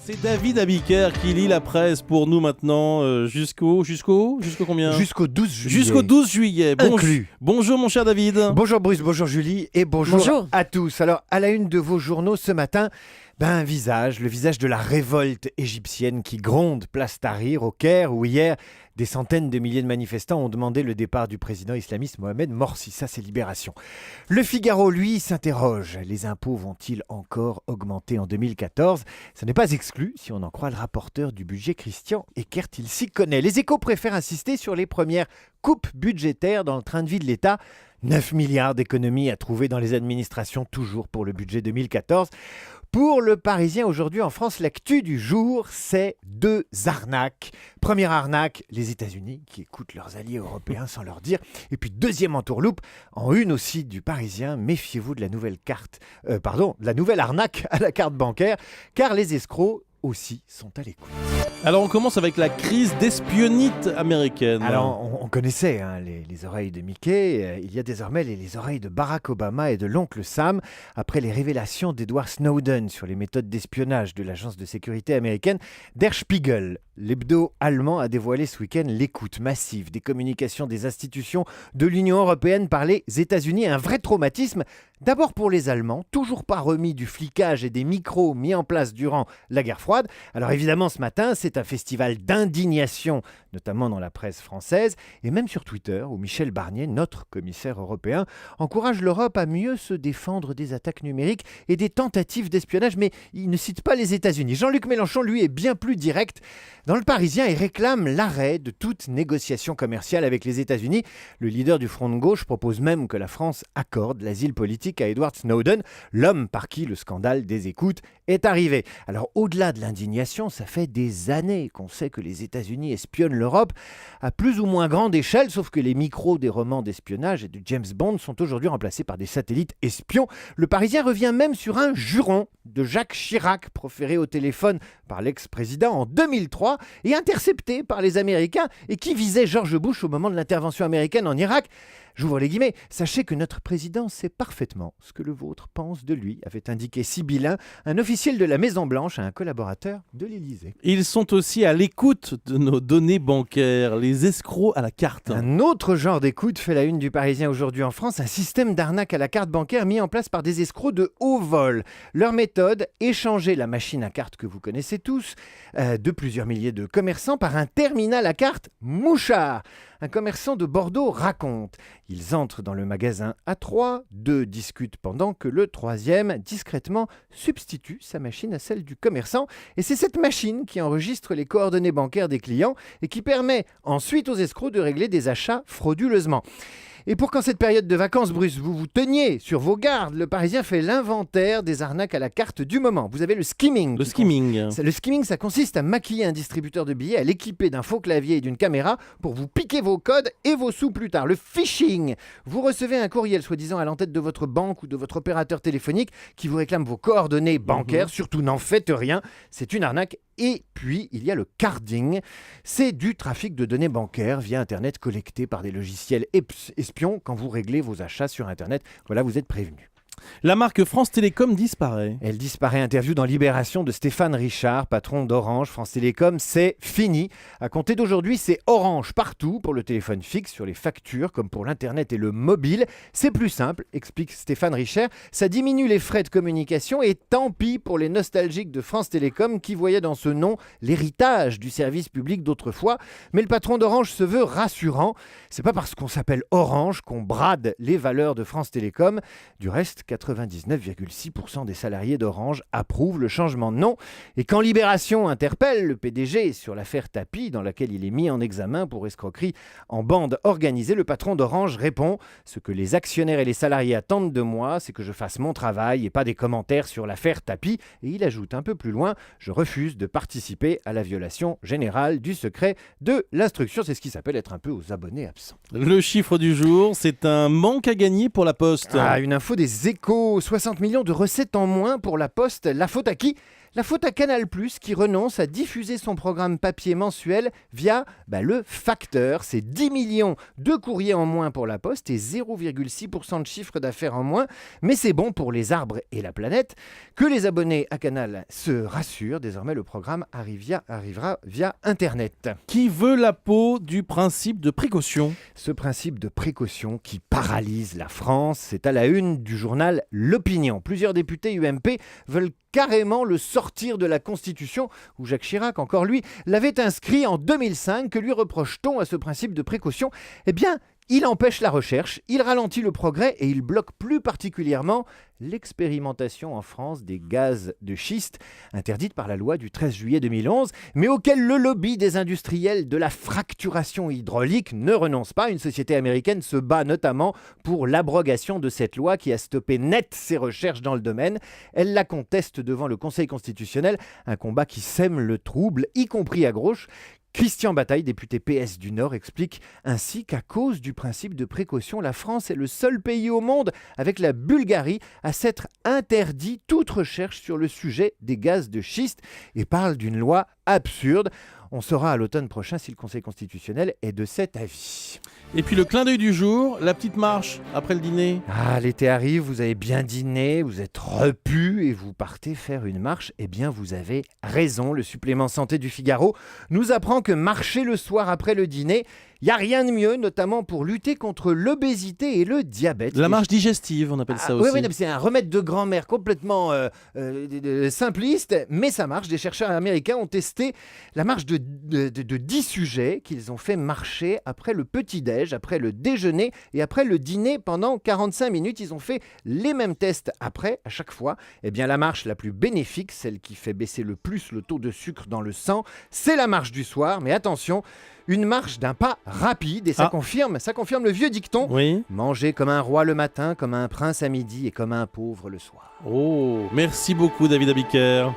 C'est David Abiker qui lit la presse pour nous maintenant jusqu'au combien ? Jusqu'au 12 juillet. Jusqu'au 12 juillet. Inclus. Bonjour mon cher David. Bonjour Bruce, bonjour Julie et bonjour à tous. Alors, à la une de vos journaux ce matin, le visage de la révolte égyptienne qui gronde place Tahrir au Caire, où hier, des centaines de milliers de manifestants ont demandé le départ du président islamiste Mohamed Morsi. Ça, c'est Libération. Le Figaro, lui, s'interroge. Les impôts vont-ils encore augmenter en 2014 ? Ce n'est pas exclu, si on en croit le rapporteur du budget Christian Eckert. Il s'y connaît. Les Échos préfèrent insister sur les premières coupes budgétaires dans le train de vie de l'État. 9 milliards d'économies à trouver dans les administrations, toujours pour le budget 2014. Pour le Parisien, aujourd'hui en France, l'actu du jour, c'est 2 arnaques. Première arnaque, les États-Unis qui écoutent leurs alliés européens sans leur dire. Et puis deuxième entourloupe, en une aussi du Parisien, méfiez-vous de la nouvelle arnaque à la carte bancaire, car les escrocs aussi sont à l'écoute. Alors on commence avec la crise d'espionnite américaine. Alors on connaissait les oreilles de Mickey, il y a désormais les oreilles de Barack Obama et de l'oncle Sam, après les révélations d'Edward Snowden sur les méthodes d'espionnage de l'agence de sécurité américaine Der Spiegel. L'hebdo allemand a dévoilé ce week-end l'écoute massive des communications des institutions de l'Union européenne par les États-Unis. Un vrai traumatisme, d'abord pour les Allemands, toujours pas remis du flicage et des micros mis en place durant la guerre froide. Alors évidemment ce matin, c'est un festival d'indignation, notamment dans la presse française, et même sur Twitter, où Michel Barnier, notre commissaire européen, encourage l'Europe à mieux se défendre des attaques numériques et des tentatives d'espionnage, mais il ne cite pas les États-Unis. Jean-Luc Mélenchon, lui, est bien plus direct. Dans le Parisien, il réclame l'arrêt de toute négociation commerciale avec les États-Unis. Le leader du Front de gauche propose même que la France accorde l'asile politique à Edward Snowden, l'homme par qui le scandale des écoutes est arrivé. Alors au-delà de l'indignation, ça fait des années qu'on sait que les États-Unis espionnent l'Europe à plus ou moins grande échelle, sauf que les micros des romans d'espionnage et de James Bond sont aujourd'hui remplacés par des satellites espions. Le Parisien revient même sur un juron de Jacques Chirac proféré au téléphone par l'ex-président en 2003 et intercepté par les Américains et qui visait George Bush au moment de l'intervention américaine en Irak. J'ouvre les guillemets. Sachez que notre président sait parfaitement ce que le vôtre pense de lui, avait indiqué Sibylin, un officiel de la Maison-Blanche à un collaborateur de l'Élysée. Ils sont aussi à l'écoute de nos données bancaires, les escrocs à la carte. Un autre genre d'écoute fait la une du Parisien aujourd'hui en France, un système d'arnaque à la carte bancaire mis en place par des escrocs de haut vol. Leur méthode, échanger la machine à carte que vous connaissez tous, de plusieurs milliers de commerçants par un terminal à carte mouchard. Un commerçant de Bordeaux raconte. Ils entrent dans le magasin à 3, 2 discutent pendant que le troisième, discrètement, substitue sa machine à celle du commerçant. Et c'est cette machine qui enregistre les coordonnées bancaires des clients et qui permet ensuite aux escrocs de régler des achats frauduleusement. Et pour qu'en cette période de vacances, Bruce, vous vous teniez sur vos gardes, le Parisien fait l'inventaire des arnaques à la carte du moment. Vous avez le skimming. Le skimming. Le skimming, ça consiste à maquiller un distributeur de billets, à l'équiper d'un faux clavier et d'une caméra pour vous piquer vos codes et vos sous plus tard. Le phishing. Vous recevez un courriel soi-disant à l'entête de votre banque ou de votre opérateur téléphonique qui vous réclame vos coordonnées bancaires. Surtout, n'en faites rien. C'est une arnaque. Et puis, il y a le carding. C'est du trafic de données bancaires via Internet collectées par des logiciels espions quand vous réglez vos achats sur Internet. Voilà, vous êtes prévenus. La marque France Télécom disparaît. Elle disparaît. Interview dans Libération de Stéphane Richard, patron d'Orange. France Télécom, c'est fini. À compter d'aujourd'hui, c'est Orange partout pour le téléphone fixe, sur les factures, comme pour l'Internet et le mobile. C'est plus simple, explique Stéphane Richard. Ça diminue les frais de communication et tant pis pour les nostalgiques de France Télécom qui voyaient dans ce nom l'héritage du service public d'autrefois. Mais le patron d'Orange se veut rassurant. C'est pas parce qu'on s'appelle Orange qu'on brade les valeurs de France Télécom. Du reste, 99,6% des salariés d'Orange approuvent le changement de nom. Et quand Libération interpelle le PDG sur l'affaire Tapi, dans laquelle il est mis en examen pour escroquerie en bande organisée, le patron d'Orange répond « Ce que les actionnaires et les salariés attendent de moi, c'est que je fasse mon travail et pas des commentaires sur l'affaire Tapi. » Et il ajoute un peu plus loin « Je refuse de participer à la violation générale du secret de l'instruction. » C'est ce qui s'appelle être un peu aux abonnés absents. Le chiffre du jour, c'est un manque à gagner pour la Poste. Une info des Échos, 60 millions de recettes en moins pour la Poste. La faute à qui ? La faute à Canal+, qui renonce à diffuser son programme papier mensuel via le facteur. C'est 10 millions de courriers en moins pour la Poste et 0,6% de chiffre d'affaires en moins. Mais c'est bon pour les arbres et la planète. Que les abonnés à Canal se rassurent, désormais le programme arrivera via Internet. Qui veut la peau du principe de précaution? Ce principe de précaution qui paralyse la France, c'est à la une du journal L'Opinion. Plusieurs députés UMP veulent carrément le sortir de la Constitution, où Jacques Chirac, encore lui, l'avait inscrit en 2005. Que lui reproche-t-on à ce principe de précaution? Eh bien, il empêche la recherche, il ralentit le progrès et il bloque plus particulièrement l'expérimentation en France des gaz de schiste, interdite par la loi du 13 juillet 2011, mais auquel le lobby des industriels de la fracturation hydraulique ne renonce pas. Une société américaine se bat notamment pour l'abrogation de cette loi qui a stoppé net ses recherches dans le domaine. Elle la conteste devant le Conseil constitutionnel, un combat qui sème le trouble, y compris à gauche. Christian Bataille, député PS du Nord, explique ainsi qu'à cause du principe de précaution, la France est le seul pays au monde, avec la Bulgarie, à s'être interdit toute recherche sur le sujet des gaz de schiste et parle d'une loi absurde. On saura à l'automne prochain si le Conseil constitutionnel est de cet avis. Et puis le clin d'œil du jour, la petite marche après le dîner. Ah, l'été arrive, vous avez bien dîné, vous êtes repu et vous partez faire une marche. Eh bien, vous avez raison. Le supplément santé du Figaro nous apprend que marcher le soir après le dîner, il n'y a rien de mieux, notamment pour lutter contre l'obésité et le diabète. La marche digestive, on appelle ça aussi. Oui, c'est un remède de grand-mère complètement simpliste, mais ça marche. Des chercheurs américains ont testé la marche de 10 sujets qu'ils ont fait marcher après le petit-déj, après le déjeuner et après le dîner pendant 45 minutes. Ils ont fait les mêmes tests après, à chaque fois. Eh bien, la marche la plus bénéfique, celle qui fait baisser le plus le taux de sucre dans le sang, c'est la marche du soir. Mais attention, une marche d'un pas rapide, et ça confirme le vieux dicton. Oui. Manger comme un roi le matin, comme un prince à midi et comme un pauvre le soir. Oh, merci beaucoup David Abiker.